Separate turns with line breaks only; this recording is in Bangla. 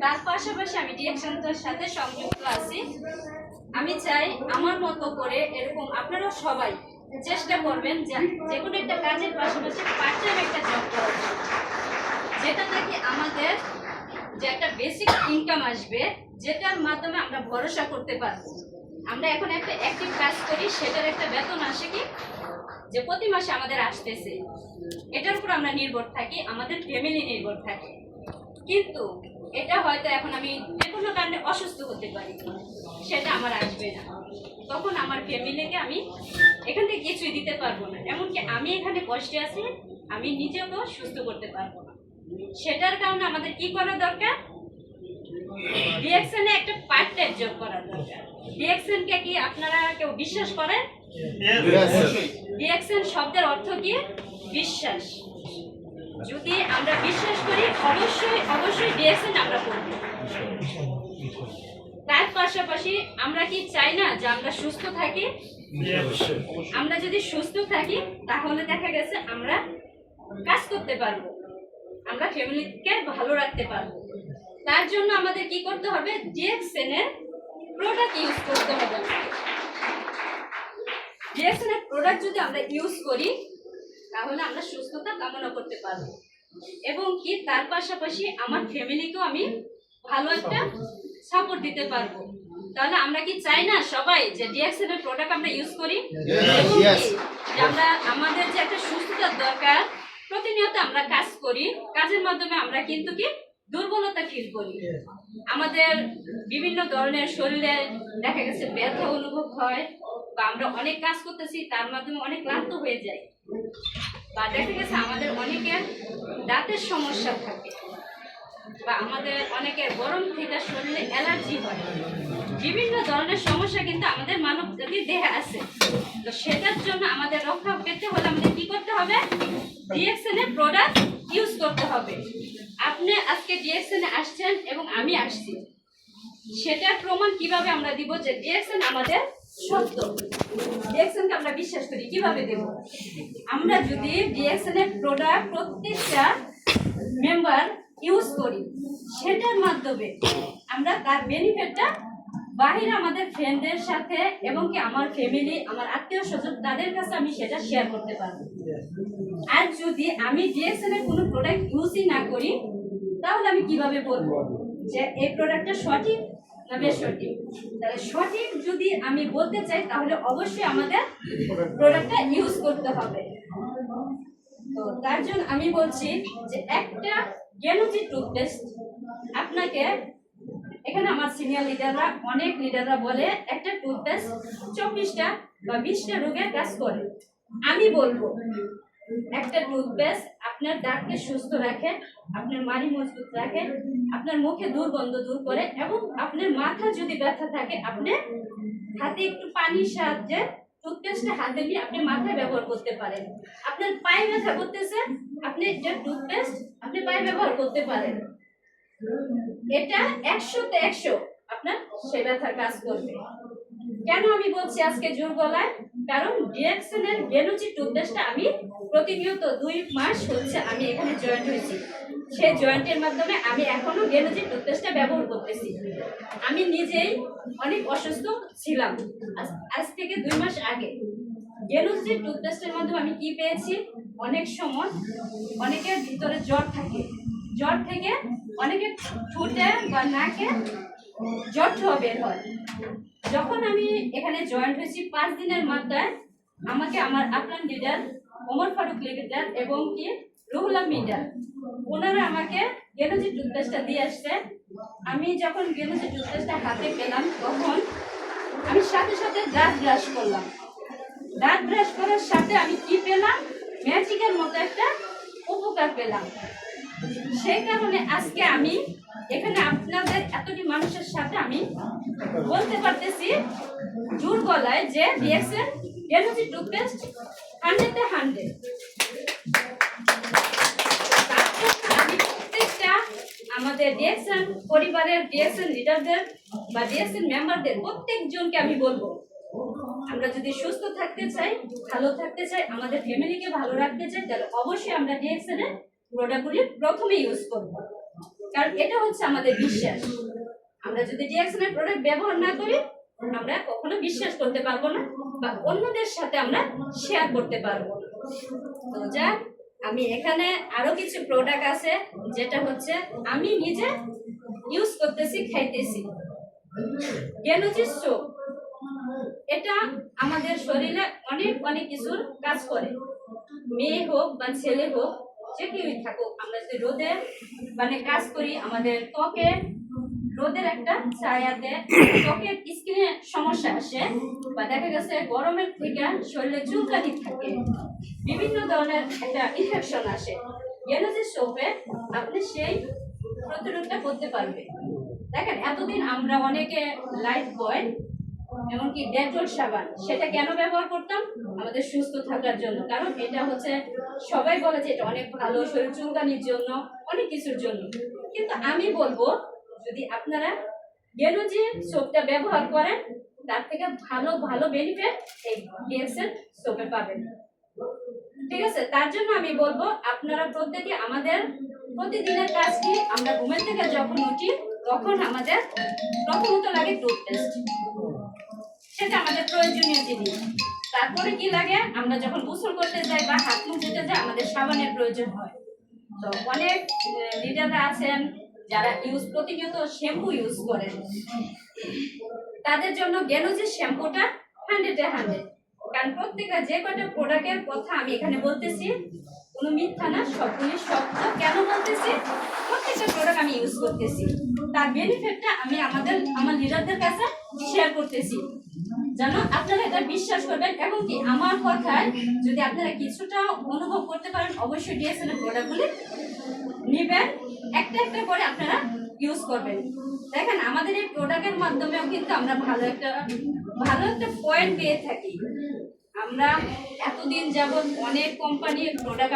তার পাশাপাশি আমি ডিএকশনের সাথে সংযুক্ত আছি। আমি চাই আমার মতো করে এরকম আপনারা সবাই চেষ্টা করবেন যে কোনো একটা কাজের পাশাপাশি পার্ট টাইম একটা জব করার জন্য, যেটা নাকি আমাদের যে একটা বেসিক ইনকাম আসবে, যেটার মাধ্যমে আমরা ভরসা করতে পারবো। আমরা এখন একটা অ্যাক্টিভ কাজ করি, সেটার একটা বেতন আসে কি যে প্রতি মাসে আমাদের আসতেছে, এটার উপর আমরা নির্ভর থাকি, আমাদের ফ্যামিলি নির্ভর থাকে। কিন্তু এটা হয়তো এখন আমি যে কোনো কারণে অসুস্থ হতে পারি, সেটা আমার আসবে না, তখন আমার ফ্যামিলিকে আমি এখান থেকে কিছুই দিতে পারবো না। এমনকি আমি এখানে কষ্টে আছি, আমি নিজেকেও সুস্থ করতে পারবো না। সেটার কারণে আমাদের কি করা দরকার? ডিএকশনে একটা পার্ট টাইম জব করা দরকার। ডিএকশনকে কি আপনারা কেউ বিশ্বাস করেন? ডিএকশন শব্দের অর্থ কি? বিশ্বাস। যদি আমরা বিশ্বাস করি, অবশ্যই অবশ্যই ডিএকশন আমরা করব। তার পাশাপাশি আমরা কি চাই না যে আমরা সুস্থ থাকি? আমরা যদি সুস্থ থাকি তাহলে দেখা গেছে আমরা কাজ করতে পারবো, আমরা ফ্যামিলিকে ভালো রাখতে পারবো। তার জন্য আমাদের কি করতে হবে? ডিএকশনের প্রোডাক্ট ইউজ করতে হবে। ডিএকশনের প্রোডাক্ট যদি আমরা ইউজ করি তাহলে আমরা সুস্থতা কামনা করতে পারবো, এবং কি তার পাশাপাশি আমার ফ্যামিলিকেও আমি ভালো একটা সাপোর্ট দিতে পারবো। তাহলে আমরা কি চাই না সবাই যে ডিএকশনের প্রোডাক্ট আমরা ইউজ করি? আমরা আমাদের যে একটা সুস্থতার দরকার, প্রতিনিয়ত আমরা কাজ করি, কাজের মাধ্যমে আমরা কিন্তু কি দুর্বলতা ফিল করি, আমাদের বিভিন্ন ধরনের শরীরে দেখা গেছে ব্যথা অনুভব হয়, বা আমরা অনেক কাজ করতেছি তার মাধ্যমে অনেক ক্লান্ত হয়ে যাই, বা দেখা গেছে আমাদের অনেকের দাঁতের সমস্যা থাকে, বা আমাদের অনেকের গরম থেকে শরীরে অ্যালার্জি হয়। বিভিন্ন ধরনের সমস্যা কিন্তু আমাদের মানব জাতির দেহে আছে। তো সেটার জন্য আমাদের রক্ষা পেতে হলে আমাদের কি করতে হবে? ডিএকশনের প্রোডাক্ট ইউজ করতে হবে। আপনি আজকে ডিএকশনে আসছেন এবং আমি আসছি, সেটার প্রমাণ কিভাবে আমরা দিব যে ডিএকশন আমাদের সত্য? ডিএকশনকে আমরা বিশ্বাস করি, কিভাবে দেব? আমরা যদি ডিএকশনের প্রোডাক্ট প্রত্যেকটা মেম্বার ইউজ করি, সেটার মাধ্যমে আমরা তার বেনিফিটটা বাহিরে আমাদের ফ্রেন্ডদের সাথে এবং কি আমার ফ্যামিলি, আমার আত্মীয় স্বজন, তাদের কাছে আমি সেটা শেয়ার করতে পারবো। আর যদি আমি ডিএকশনের কোনো প্রোডাক্ট ইউজই না করি, তাহলে আমি কিভাবে বলবো যে এই প্রোডাক্টটা সঠিক না বেসঠিক? তাহলে সঠিক যদি আমি বলতে চাই তাহলে অবশ্যই আমাদের প্রোডাক্টটা ইউজ করতে হবে। তো তার জন্য আমি বলছি যে একটা গেনুজি টুথপেস্ট আপনাকে, এখানে আমার সিনিয়র লিডাররা, অনেক লিডাররা বলে একটা টুথপেস্ট 24টা বা 20টা রোগের কাজ করে। আমি বলবো একটা টুথপেস্ট আপনার দাঁতকে সুস্থ রাখে, আপনার মাড়ি মজবুত রাখে, আপনার মুখে দুর্গন্ধ দূর করে, এবং আপনার মাথা যদি ব্যথা থাকে আপনি হাতে একটু পানির সাহায্যে টুথপেস্টটা হাতে নিয়ে আপনি মাথায় ব্যবহার করতে পারেন। আপনার পায়ে ব্যথা করতেছে, আপনি এটা টুথপেস্ট আপনি পায়ে ব্যবহার করতে পারেন। এটা 100তে 100 আপনার সে ব্যথার কাজ করবে। কেন আমি বলছি আজকে জোর গলায়? কারণ ডিএকশনের গেনুজি টুথপেস্টটা আমি প্রতিনিয়ত 2 মাস হচ্ছে আমি এখানে জয়েন্ট হয়েছি, সেই জয়েন্টের মাধ্যমে আমি এখনো গেনুজি টুথপেস্টটা ব্যবহার করতেছি। আমি নিজেই অনেক অসুস্থ ছিলাম আজ থেকে 2 মাস আগে। গেনুজি টুথপেস্টের মাধ্যমে আমি কি পেয়েছি? অনেক সময় অনেকের ভিতরে জ্বর থাকে, জ্বর থেকে অনেকের ঠোঁটে বা নাকে জ্বর বের হয়। যখন আমি এখানে জয়েন্ট হয়েছি 5 দিনের মাথায় আমাকে আমার আপলান লিডার ওমর ফারুক লিডার এবং কি রুহুল মিডার, ওনারা আমাকে গেনুজি টুথপেস্টটা দিয়ে আসছে। আমি যখন গেনুজি টুথপেস্টটা হাতে পেলাম তখন আমি সাথে সাথে দাঁত ব্রাশ করলাম। দাঁত ব্রাশ করার সাথে আমি কি পেলাম? ম্যাজিকের মতো একটা উপকার পেলাম। সেই কারণে আজকে আমি এখানে আপনাদের এতটি মানুষের সাথে আমি বলতে পারতেছি জোর গলায় যে ডিএকশন গেনুজি টুথপেস্ট 100-তে 100। আমি প্রত্যেকটা আমাদের ডিএকশন পরিবারের ডিএকশন লিডারদের বা ডিএকশন মেম্বারদের প্রত্যেকজনকে আমি বলবো, আমরা যদি সুস্থ থাকতে চাই, ভালো থাকতে চাই, আমাদের ফ্যামিলিকে ভালো রাখতে চাই, তাহলে অবশ্যই আমরা ডিএকশনের প্রোডাক্টগুলি প্রথমে ইউজ করব। কারণ এটা হচ্ছে আমাদের বিশ্বাস। আমরা যদি ডিএক্সএন এর প্রোডাক্ট ব্যবহার না করি আমরা কখনো বিশ্বাস করতে পারবো না বা অন্যদের সাথে আমরা শেয়ার করতে পারবো না। তো যাক, আমি এখানে আরো কিছু প্রোডাক্ট আছে যেটা হচ্ছে আমি নিজে ইউজ করতেছি, খাইতেছি। গেলুজি সোপ, এটা আমাদের শরীরে অনেক অনেক কিছুর কাজ করে। মেয়ে হোক বা ছেলে হোক, যে কেউই থাকুক, আমরা যদি রোদে মানে কাজ করি, আমাদের ত্বকে রোদের একটা ছায়াতে ত্বকের স্কিনে সমস্যা আসে, বা দেখা গেছে গরমের থেকে শরীরে চুলকানি থাকে, বিভিন্ন ধরনের একটা ইনফেকশন আসে, গেলুজি সোপে আপনি সেই প্রতিরোধটা করতে পারবে। দেখেন এতদিন আমরা অনেকে লাইফ বয় এমনকি ডেটল সাবান, সেটা কেন ব্যবহার করতাম? আমাদের সুস্থ থাকার জন্য। কারণ এটা হচ্ছে সবাই বলে যে এটা অনেক ভালো শরীর চুলকানির জন্য, অনেক কিছুর জন্য। কিন্তু আমি বলবো যদি আপনারা গেলুজি সোপটা ব্যবহার করেন তার থেকে ভালো ভালো বেনিফিট এই ডিএক্সএন সোপে পাবেন। ঠিক আছে, তার জন্য আমি বলবো আপনারা প্রত্যেকে আমাদের প্রতিদিনের কাজ কি, আমরা ঘুমের থেকে যখন উঠি তখন আমাদের প্রথমত লাগে টুথপেস্ট, সেটা আমাদের প্রয়োজনীয় জিনিস। তারপরে কি লাগে, আমরা যখন গোসল করতে যাই বা হাত মুখ ধুতে যাই আমাদের সাবানের প্রয়োজন হয়। তো অনেক লিডাররা আছেন যারা প্রতিনিয়ত শ্যাম্পু ইউজ করেন, তাদের জন্য গেলুজি শ্যাম্পুটা 100-100। কারণ প্রত্যেকটা যে কটা প্রোডাক্টের কথা আমি এখানে বলতেছি কোনো মিথ্যা না, সবগুলি সত্য। কেন বলতেছি? প্রত্যেকটা প্রোডাক্ট আমি ইউজ করতেছি, তার বেনিফিটটা আমি আমার লিডারদের কাছে শেয়ার করতেছি যেন আপনারা এটা বিশ্বাস করবেন। এবং কি আমার কথায় যদি আপনারা কিছুটা অনুভব করতে পারেন অবশ্যই ডিএক্সএন এর প্রোডাক্টগুলি নেবেন, একটা একটা করে আপনারা ইউজ করবেন। দেখেন আমাদের এই প্রোডাক্টের মাধ্যমেও কিন্তু আমরা ভালো একটা পয়েন্ট পেয়ে থাকি। আমরা এতদিন যাবত অনেক কোম্পানির প্রোডাক্ট